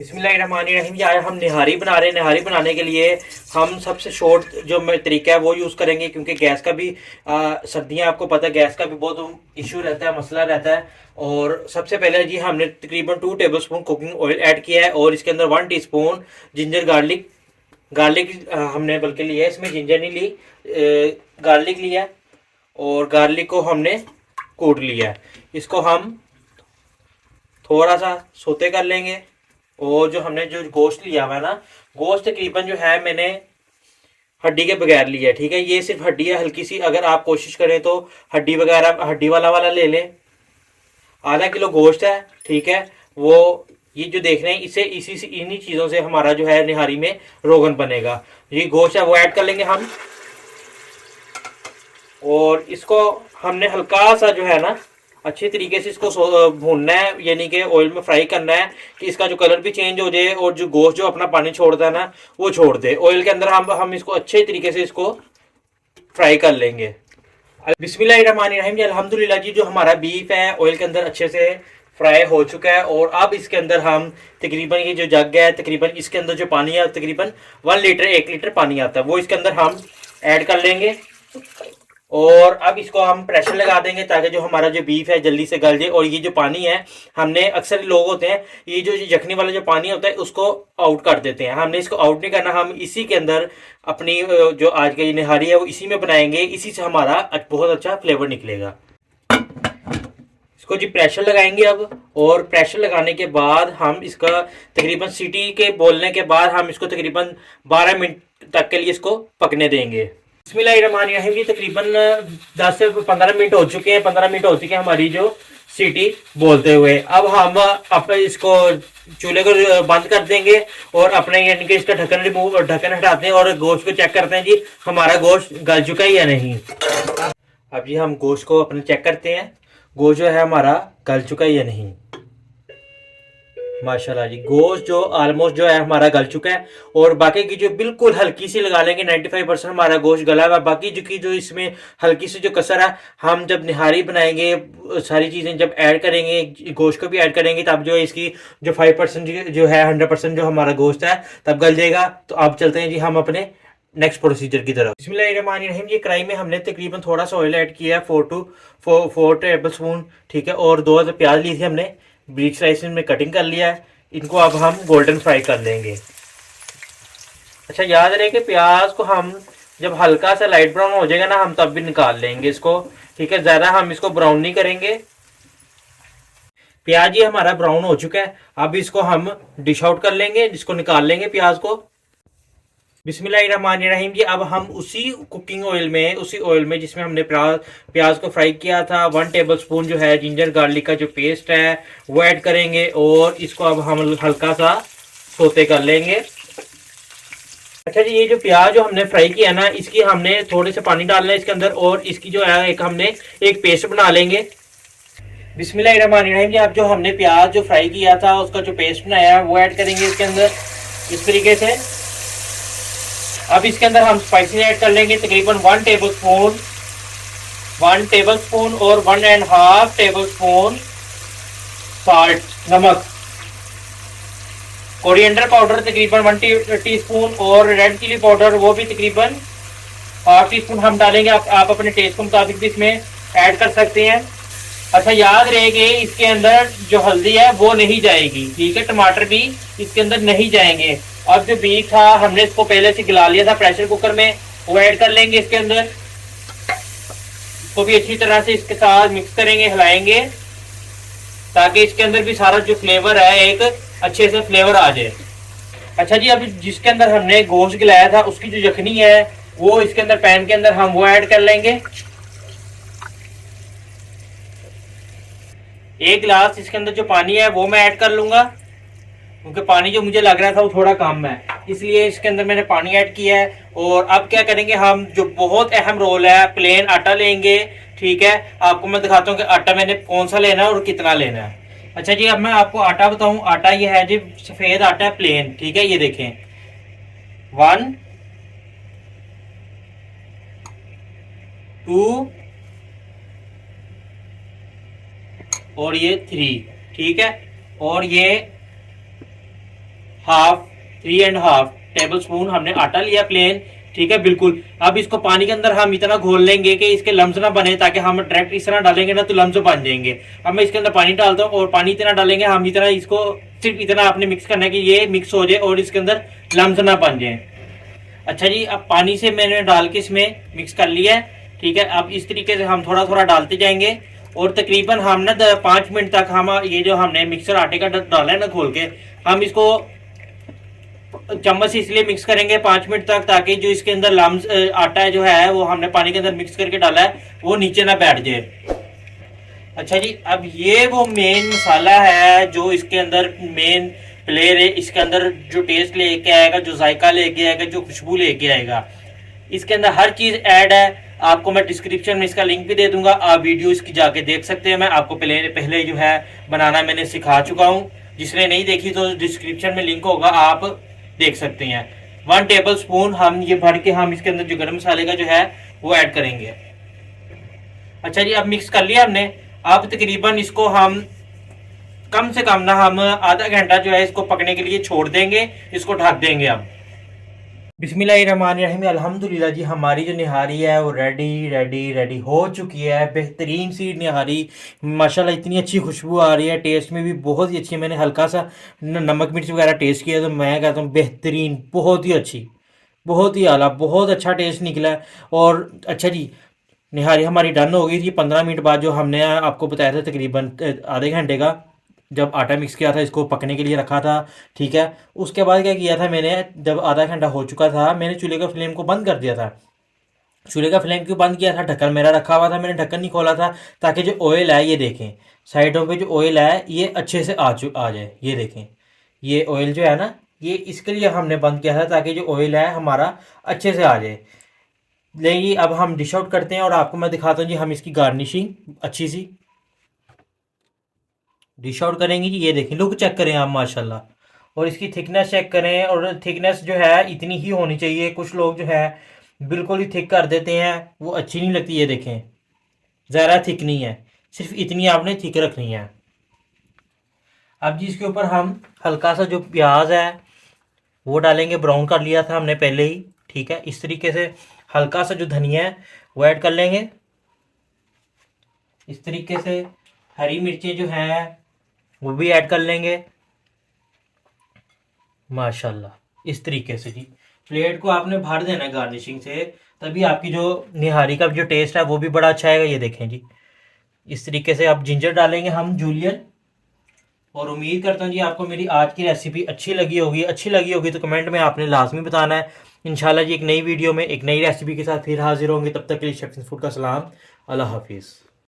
बिस्मिल्लाहिर्रहमानिर्रहीम। आज हम निहारी बना रहे हैं। निहारी बनाने के लिए हम सबसे शॉर्ट जो तरीका है वो यूज़ करेंगे, क्योंकि गैस का भी सर्दियाँ आपको पता है, गैस का भी बहुत इशू रहता है, मसला रहता है। और सबसे पहले जी हमने तकरीबन 2 table spoon cooking oil add किया है और इसके अंदर 1 टीस्पून जिंजर गार्लिक गार्लिक हमने बल्कि लिया है, इसमें जिंजर नहीं ली, गार्लिक लिया है। और गार्लिक को हमने कूट लिया है। इसको हम थोड़ा सा सोते कर लेंगे। और जो हमने जो गोश्त लिया हुआ है ना, गोश्त तकरीबन जो है मैंने हड्डी के बगैर लिया है। ठीक है, ये सिर्फ हड्डी है हल्की सी। अगर आप कोशिश करें तो हड्डी वगैरह हड्डी वाला ले लें। ½ किलो गोश्त है। ठीक है, वो ये जो देख रहे हैं, इसे इसी से इन्हीं चीज़ों से हमारा जो है निहारी में रोगन बनेगा। ये गोश्त है वो ऐड कर लेंगे हम। और इसको हमने हल्का सा जो है ना अच्छे तरीके से इसको भूनना है, यानी कि ऑयल में फ्राई करना है कि इसका जो कलर भी चेंज हो जाए और जो गोश्त जो अपना पानी छोड़ता है ना वो छोड़ दे ऑयल के अंदर। हम इसको अच्छे तरीके से इसको फ्राई कर लेंगे। बिस्मिल्लाहिर्रहमानिर्रहीम जी, अल्हम्दुलिल्लाह जी, जो हमारा बीफ है ऑयल के अंदर अच्छे से फ्राई हो चुका है। और अब इसके अंदर हम तकरीबन ये जो जग है, तकरीबन इसके अंदर जो पानी है तकरीबन 1 लीटर पानी आता है, वो इसके अंदर हम ऐड कर लेंगे। और अब इसको हम प्रेशर लगा देंगे ताकि जो हमारा जो बीफ है जल्दी से गल जाए। और ये जो पानी है, हमने अक्सर लोग होते हैं ये जो यखनी वाला जो पानी होता है उसको आउट कर देते हैं। हमने इसको आउट नहीं करना, हम इसी के अंदर अपनी जो आज की निहारी है वो इसी में बनाएंगे। इसी से हमारा बहुत अच्छा फ्लेवर निकलेगा। इसको जी प्रेशर लगाएंगे अब। और प्रेशर लगाने के बाद हम इसका तकरीबन सीटी के बोलने के बाद हम इसको तकरीबन 12 मिनट तक के लिए इसको पकने देंगे। बिस्मिल्लाहिर्रहमानिर्रहीम जी, तकरीबन 10 से 15 मिनट हो चुके हैं। 15 मिनट हो चुके हैं हमारी जो सीटी बोलते हुए। अब हम अपने इसको चूल्हे को बंद कर देंगे और अपने यानी कि इसका ढक्कन हटाते हैं और गोश्त को चेक करते हैं जी हमारा गोश्त गल चुका है या नहीं। अब जी हम गोश्त को अपने चेक करते हैं, गोश्त जो है हमारा गल चुका है या नहीं। माशाल्लाह जी, गोश्त जो ऑलमोस्ट जो है हमारा गल चुका है। और बाकी की जो बिल्कुल हल्की सी लगा लेंगे, 95% हमारा गोश्त गला हुआ। बाकी जो की जो इसमें हल्की सी जो कसर है, हम जब निहारी बनाएंगे सारी चीज़ें जब ऐड करेंगे, गोश्त को भी ऐड करेंगे, तब जो है इसकी जो 5% जो है 100% जो हमारा गोश्त है तब गल जाएगा। तो अब चलते हैं जी हम अपने नेक्स्ट प्रोसीजर की तरफ। बिस्मिल्लाहिर्रहमानिर्रहीम, ये कढ़ाई में हमने तकरीबन थोड़ा सा ऑयल ऐड किया है, 4 टेबल स्पून। ठीक है, और 2 प्याज ली थी हमने, ब्रीच स्लाइस में कटिंग कर लिया है। इनको अब हम गोल्डन फ्राई कर लेंगे। अच्छा, याद रहे कि प्याज को हम जब हल्का सा लाइट ब्राउन हो जाएगा ना, हम तब भी निकाल लेंगे इसको। ठीक है, ज़्यादा हम इसको ब्राउन नहीं करेंगे। प्याज ये हमारा ब्राउन हो चुका है। अब इसको हम डिश आउट कर लेंगे, जिसको निकाल लेंगे प्याज को। बिस्मिल्लाहिर्रहमानिर्रहीम जी, अब हम उसी कुकिंग ऑयल में, उसी ऑयल में जिसमें हमने प्याज को फ्राई किया था, 1 टेबल स्पून जो है जिंजर गार्लिक का जो पेस्ट है वो ऐड करेंगे। और इसको अब हम हल्का सा सोते कर लेंगे। अच्छा जी, ये जो प्याज जो हमने फ्राई किया ना, इसकी हमने थोड़े से पानी डालना है इसके अंदर। और इसकी जो है हमने एक पेस्ट बना लेंगे। बिस्मिल्लाहिर्रहमानिर्रहीम जी, अब जो हमने प्याज जो फ्राई किया था उसका जो पेस्ट बनाया है वो ऐड करेंगे इसके अंदर इस तरीके से। अब इसके अंदर हम स्पाइसेस ऐड कर लेंगे, तकरीबन 1 टेबल स्पून और 1.5 टेबल स्पून साल्ट, नमक। कोरिएंडर पाउडर तकरीबन 1 टीस्पून और रेड चिली पाउडर वो भी तकरीबन ½ टीस्पून हम डालेंगे। आप अपने टेस्ट के मुताबिक भी इसमें ऐड कर सकते हैं। अच्छा, याद रहे कि इसके अंदर जो हल्दी है वो नहीं जाएगी। ठीक है, टमाटर भी इसके अंदर नहीं जाएंगे। अब जो बीफ था हमने इसको पहले से गला लिया था प्रेशर कुकर में, वो ऐड कर लेंगे इसके अंदर। इसको भी अच्छी तरह से इसके साथ मिक्स करेंगे, हिलाएंगे, ताकि इसके अंदर भी सारा जो फ्लेवर है एक अच्छे से फ्लेवर आ जाए। अच्छा जी, अब जिसके अंदर हमने गोश्त गलाया था उसकी जो यखनी है वो इसके अंदर पैन के अंदर हम वो ऐड कर लेंगे। 1 गिलास इसके अंदर जो पानी है वो मैं ऐड कर लूंगा, क्योंकि पानी जो मुझे लग रहा था वो थोड़ा कम है, इसलिए इसके अंदर मैंने पानी ऐड किया है। और अब क्या करेंगे, हम जो बहुत अहम रोल है, प्लेन आटा लेंगे। ठीक है, आपको मैं दिखाता हूँ कि आटा मैंने कौन सा लेना है और कितना लेना है। अच्छा जी, अब मैं आपको आटा बताऊँ। आटा ये है जी सफ़ेद आटा है, प्लेन। ठीक है, ये देखें 1 2 और ये 3। ठीक है, और ये हाफ 3.5 टेबल स्पून हमने आटा लिया प्लेन, ठीक है बिल्कुल। अब इसको पानी के अंदर हम इतना घोल लेंगे कि इसके लम्स ना बने, ताकि हम डायरेक्ट इस तरह डालेंगे ना तो लम्स बन जाएंगे। अब मैं इसके अंदर पानी डालता हूँ और पानी इतना डालेंगे हम, इतना इसको सिर्फ इतना आपने मिक्स करना है कि ये मिक्स हो जाए और इसके अंदर लम्स ना बन जाए। अच्छा जी, अब पानी से मैंने डाल के इसमें मिक्स कर लिया है, ठीक है। अब इस तरीके से हम थोड़ा थोड़ा डालते जाएंगे और तकरीबन हम ना 5 मिनट तक हम ये जो हमने मिक्सर आटे का डाला है ना खोल के, हम इसको चम्मच से इसलिए मिक्स करेंगे 5 मिनट तक, ताकि जो इसके अंदर लम्स आटा जो है वो हमने पानी के अंदर मिक्स करके डाला है वो नीचे ना बैठ जाए। अच्छा जी, अब ये वो मेन मसाला है जो इसके अंदर मेन प्लेयर है, इसके अंदर जो टेस्ट लेके आएगा, जो जायका लेके आएगा, जो खुशबू लेके आएगा। इसके अंदर हर चीज़ ऐड है। आपको मैं डिस्क्रिप्शन में इसका लिंक भी दे दूंगा, आप वीडियो इसकी जाके देख सकते हैं। मैं आपको पहले जो है बनाना मैंने सिखा चुका हूँ, जिसने नहीं देखी तो डिस्क्रिप्शन में लिंक होगा, आप देख सकते हैं। 1 टेबल स्पून हम ये भर के हम इसके अंदर जो गरम मसाले का जो है वो ऐड करेंगे। अच्छा जी, अब मिक्स कर लिया हमने। अब तकरीबन इसको हम कम से कम ना हम आधा घंटा जो है इसको पकने के लिए छोड़ देंगे, इसको ढक देंगे। अब बिस्मिल्लाहिर्रहमानिर्रहीम, अल्हम्दुलिल्लाह जी, हमारी जो निहारी है वो रेडी हो चुकी है। बेहतरीन सी निहारी, माशाल्लाह इतनी अच्छी खुशबू आ रही है, टेस्ट में भी बहुत ही अच्छी है। मैंने हल्का सा नमक मिर्च वगैरह टेस्ट किया तो मैं कहता हूँ बेहतरीन, बहुत ही अच्छी, बहुत ही आला, बहुत अच्छा टेस्ट निकला है। और अच्छा जी, निहारी हमारी डन हो गई थी 15 मिनट बाद, जो हमने आपको बताया था तकरीबन आधे घंटे का, जब आटा मिक्स किया था इसको पकने के लिए रखा था, ठीक है। उसके बाद क्या किया था मैंने, जब आधा घंटा हो चुका था मैंने चूल्हे का फ्लेम को बंद कर दिया था। चूल्हे का फ्लेम क्यों बंद किया था, ढक्कन मेरा रखा हुआ था, मैंने ढक्कन नहीं खोला था, ताकि जो ऑयल है ये देखें साइडों पे जो ऑयल है ये अच्छे से आ जाए। ये देखें, ये ऑयल जो है ना, ये इसके लिए हमने बंद किया था, ताकि जो ऑयल है हमारा अच्छे से आ जाए। लेकिन अब हम डिश आउट करते हैं और आपको मैं दिखाता हूँ जी हम इसकी गार्निशिंग अच्छी सी डिश आउट करेंगे जी। ये देखें, लुक चेक करें आप माशाल्लाह, और इसकी थिकनेस चेक करें। और थिकनेस जो है इतनी ही होनी चाहिए। कुछ लोग जो है बिल्कुल ही थिक कर देते हैं, वो अच्छी नहीं लगती। ये देखें, ज़्यादा थिक नहीं है, सिर्फ इतनी आपने थिक रखनी है। अब जी इसके ऊपर हम हल्का सा जो प्याज है वो डालेंगे, ब्राउन कर लिया था हमने पहले ही, ठीक है। इस तरीके से हल्का सा जो धनिया है वो ऐड कर लेंगे। इस तरीके से हरी मिर्चें जो हैं वो भी ऐड कर लेंगे माशाल्लाह। इस तरीके से जी प्लेट को आपने भर देना है गार्निशिंग से, तभी आपकी जो निहारी का जो टेस्ट है वो भी बड़ा अच्छा आएगा। ये देखें जी, इस तरीके से आप जिंजर डालेंगे हम जूलियन। और उम्मीद करता हूँ जी आपको मेरी आज की रेसिपी अच्छी लगी होगी। अच्छी लगी होगी तो कमेंट में आपने लाजमी बताना है। इंशाल्लाह जी एक नई वीडियो में एक नई रेसिपी के साथ फिर हाजिर होंगे। तब तक के लिए शेफ फूड का सलाम, अल्लाह हाफिज़।